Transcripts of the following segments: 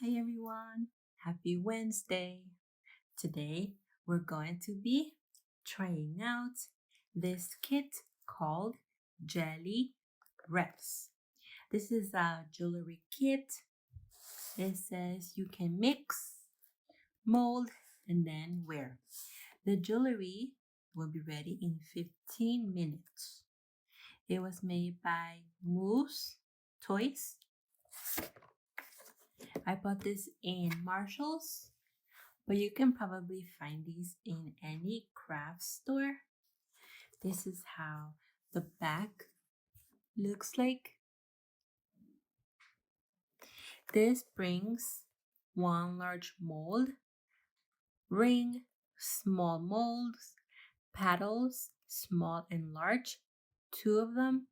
Hi everyone, happy Wednesday. Today we're going to be trying out this kit called Jelli Rez. This is a jewelry kit. It says you can mix, mold, and then wear. The jewelry will be ready in 15 minutes. It was made by Moose Toys. I bought this in Marshall's, but you can probably find these in any craft store. This is how the back looks like. This brings one large mold, ring, small molds, paddles, small and large, two of them,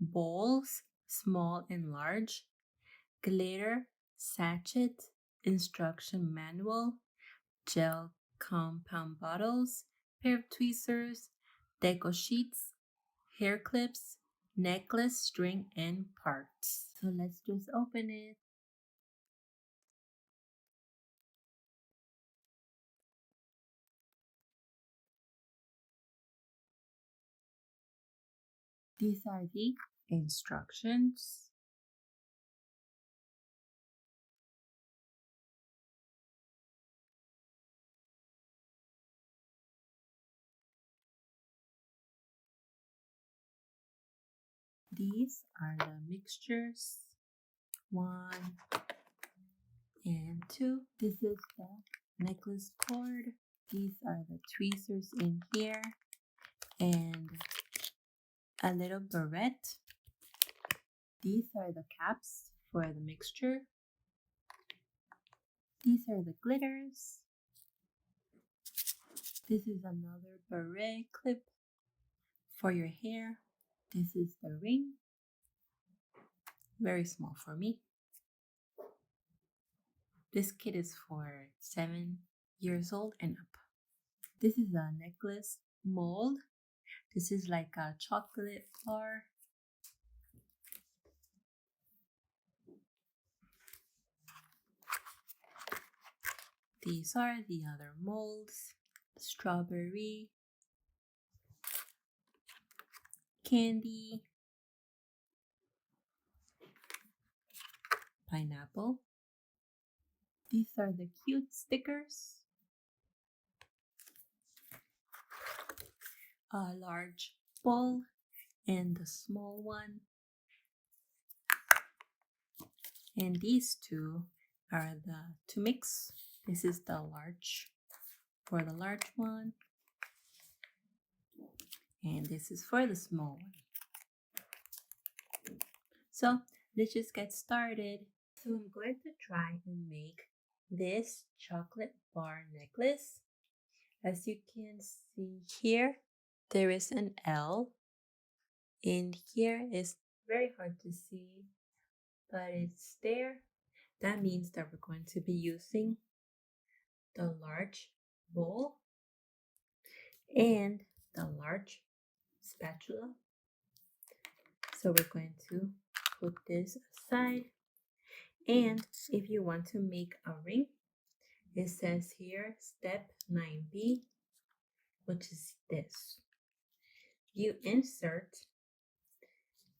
bowls, small and large, glitter, sachet, instruction manual, gel compound bottles, pair of tweezers, deco sheets, hair clips, necklace, string, and parts. So let's just open it. These are the instructions. These are the mixtures. 1 and 2. This is the necklace cord. These are the tweezers in here and a little barrette. These are the caps for the mixture. These are the glitters. This is another beret clip for your hair. This is the ring. Very small for me. This kit is for 7 years old and up. This is a necklace mold. This is like a chocolate bar. These are the other molds. Strawberry, candy, pineapple. These are the cute stickers. A large bowl and the small one. And these two are the to mix. This is the large for the large one. And this is for the small one. So let's just get started. So I'm going to try and make this chocolate bar necklace. As you can see here, there is an L. In here is very hard to see, but it's there. That means that we're going to be using the large bowl and the large spatula. So we're going to put this aside. And if you want to make a ring, it says here step 9B, which is this. You insert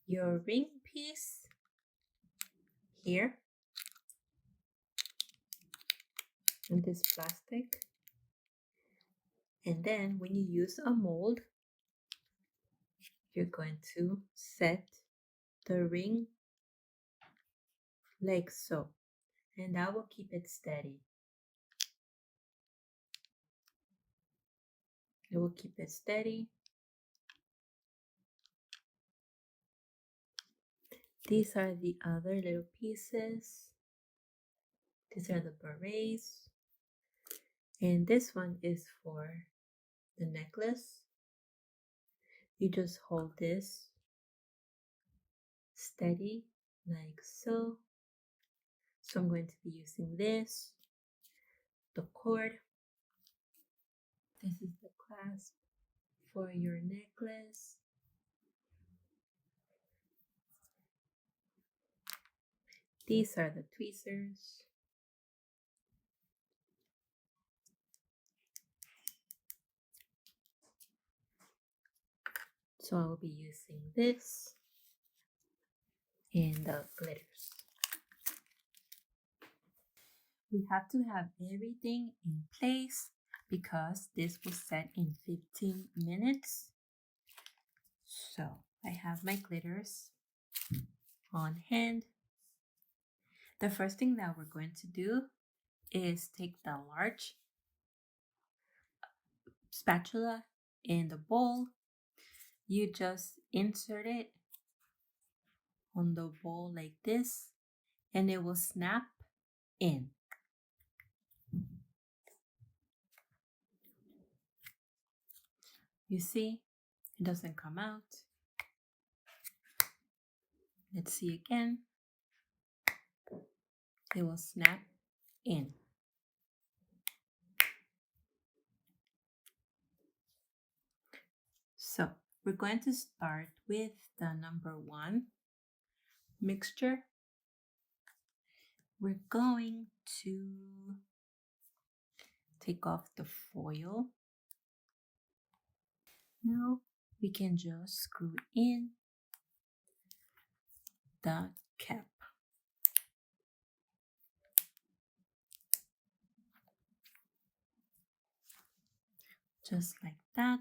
your ring piece here in this plastic. And then when you use a mold, you're going to set the ring like so, and that will keep it steady. It will keep it steady. These are the other little pieces. These are the berets. And this one is for the necklace. You just hold this steady like so. So I'm going to be using this, the cord. This is the clasp for your necklace. These are the tweezers. So I will be using this and the glitters. We have to have everything in place because this was set in 15 minutes. So I have my glitters on hand. The first thing that we're going to do is take the large spatula in the bowl. You just insert it on the bowl like this and it will snap in. You see, it doesn't come out. Let's see again. It will snap in. So we're going to start with the number 1 mixture. We're going to take off the foil. Now we can just screw in the cap. Just like that.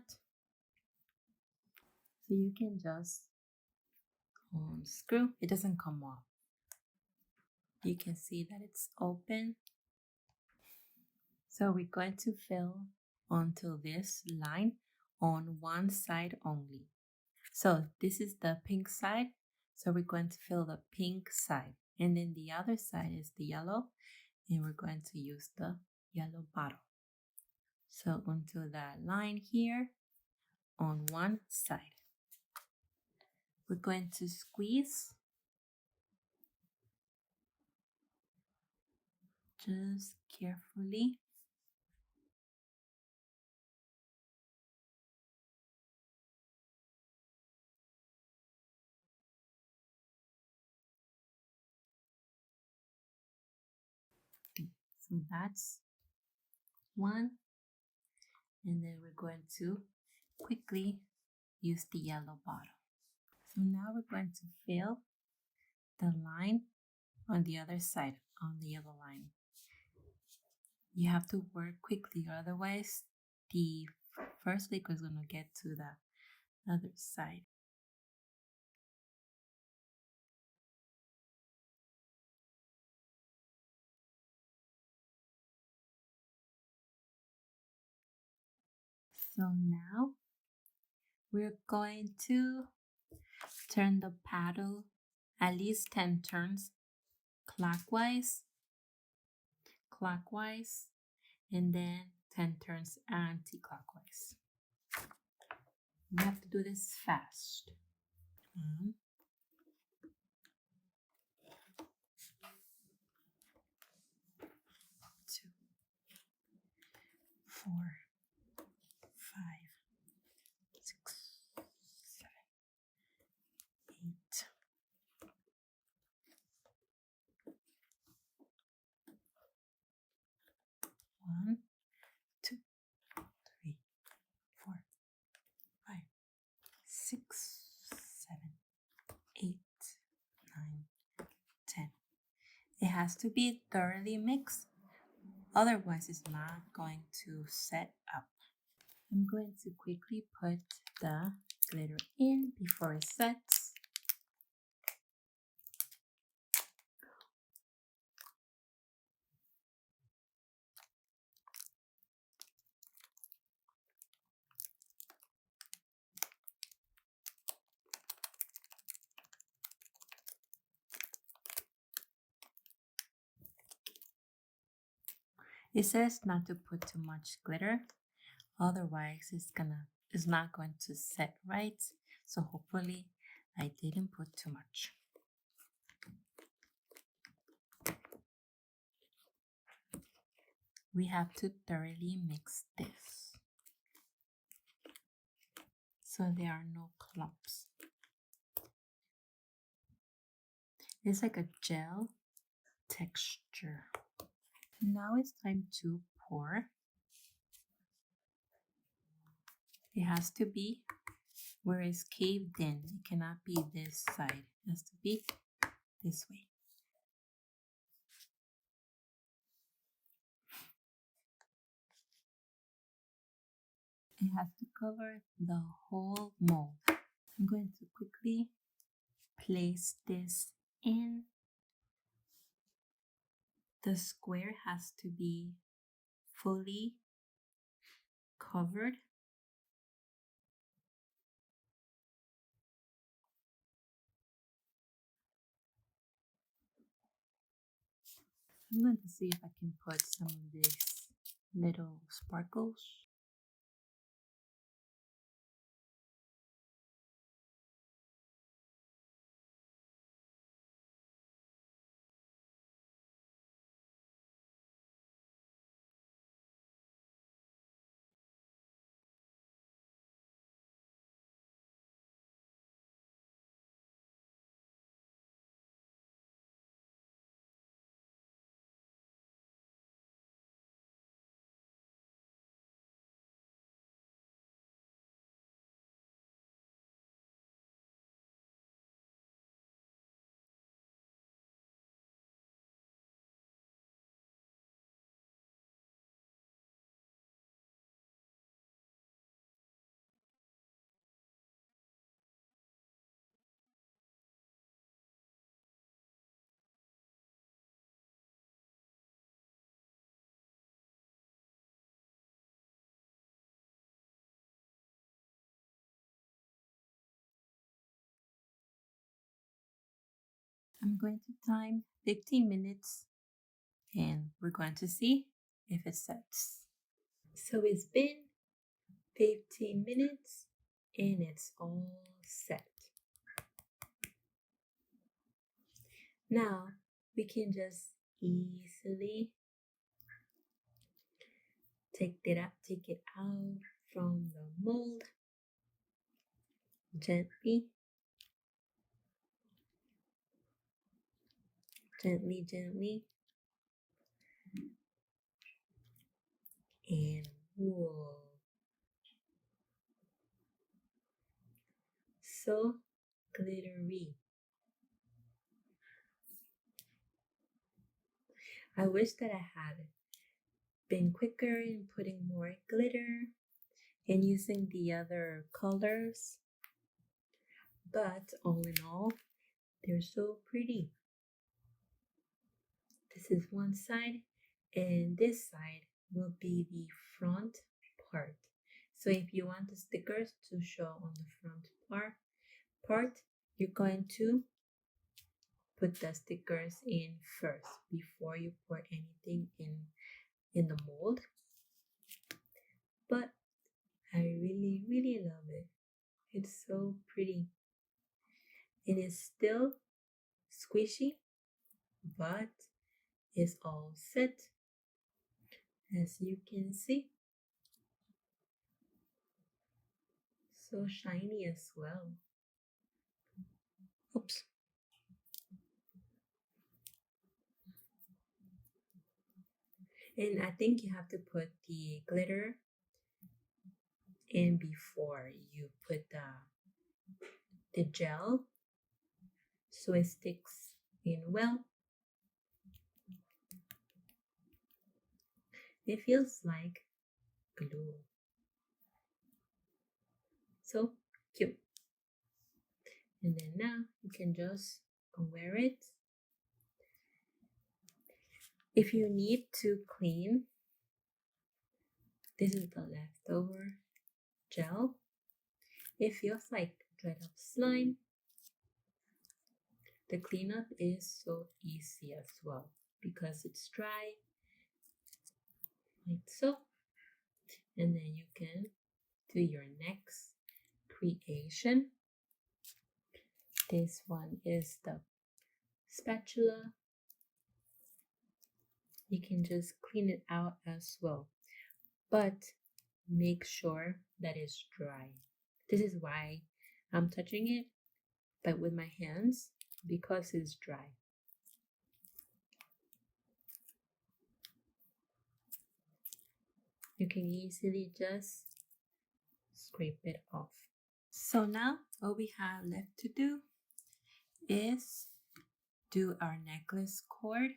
So you can just unscrew. It doesn't come off. You can see that it's open. So we're going to fill onto this line on one side only. So this is the pink side. So we're going to fill the pink side. And then the other side is the yellow. And we're going to use the yellow bottle. So onto that line here on one side. We're going to squeeze. Just carefully. So that's one. And then we're going to quickly use the yellow bottle. So now we're going to fill the line on the other side, on the yellow line. You have to work quickly, otherwise the first liquid is going to get to the other side. So now we're going to turn the paddle at least 10 turns clockwise, and then 10 turns anti-clockwise. We have to do this fast. 1, 2, 4, 5, 6, 7, 8. 1, 2, 3, 4, 5, 6, 7, 8, 9, 10. It has to be thoroughly mixed, otherwise it's not going to set up. I'm going to quickly put the glitter in before it sets. It says not to put too much glitter, otherwise it's not going to set right. So hopefully I didn't put too much. We have to thoroughly mix this so there are no clumps. It's like a gel, texture. Now it's time to pour. It has to be where it's caved in. It cannot be this side. It has to be this way. It has to cover the whole mold. I'm going to quickly place this in. The square has to be fully covered. I'm going to see if I can put some of these little sparkles. I'm going to time 15 minutes and we're going to see if it sets. So it's been 15 minutes and it's all set. Now we can just easily take it out from the mold gently, and whoa, so glittery. I wish that I had been quicker in putting more glitter and using the other colors, but all in all, they're so pretty. This is one side, and this side will be the front part. So if you want the stickers to show on the front part, you're going to put the stickers in first before you pour anything in the mold. But I really love it. It's so pretty. It is still squishy, but it's all set, as you can see. So shiny as well. Oops. And I think you have to put the glitter in before you put the gel so it sticks in well. It feels like glue. So cute. And then now you can just wear it. If you need to clean, this is the leftover gel. It feels like dried up slime. The cleanup is so easy as well because it's dry, like so. And then you can do your next creation. This one is the spatula. You can just clean it out as well, but make sure that it's dry. This is why I'm touching it, but with my hands, because it's dry. you can easily just scrape it off. So now all we have left to do is do our necklace cord.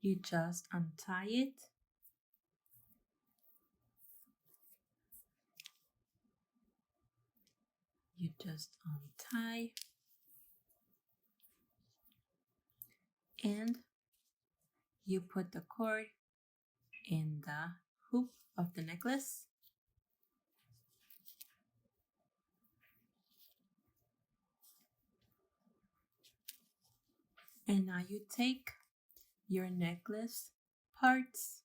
You just untie it. You just untie and you put the cord in the hoop of the necklace. And now you take your necklace parts.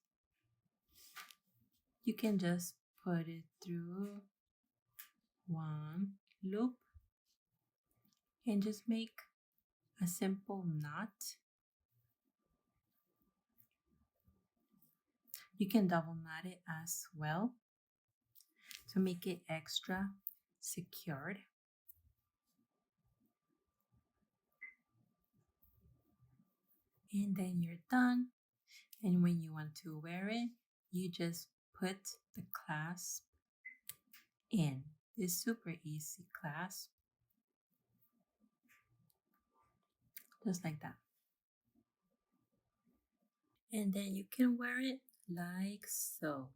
You can just put it through one loop and just make a simple knot. You can double knot it as well to make it extra secured. And then you're done. And when you want to wear it, you just put the clasp in. It's super easy clasp. Just like that. And then you can wear it like so.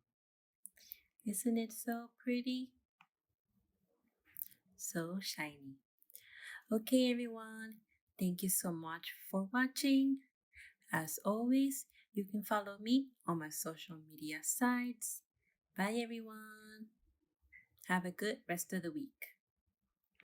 Isn't it so pretty? So shiny. Okay, everyone. Thank you so much for watching. As always, you can follow me on my social media sites. Bye, everyone. Have a good rest of the week.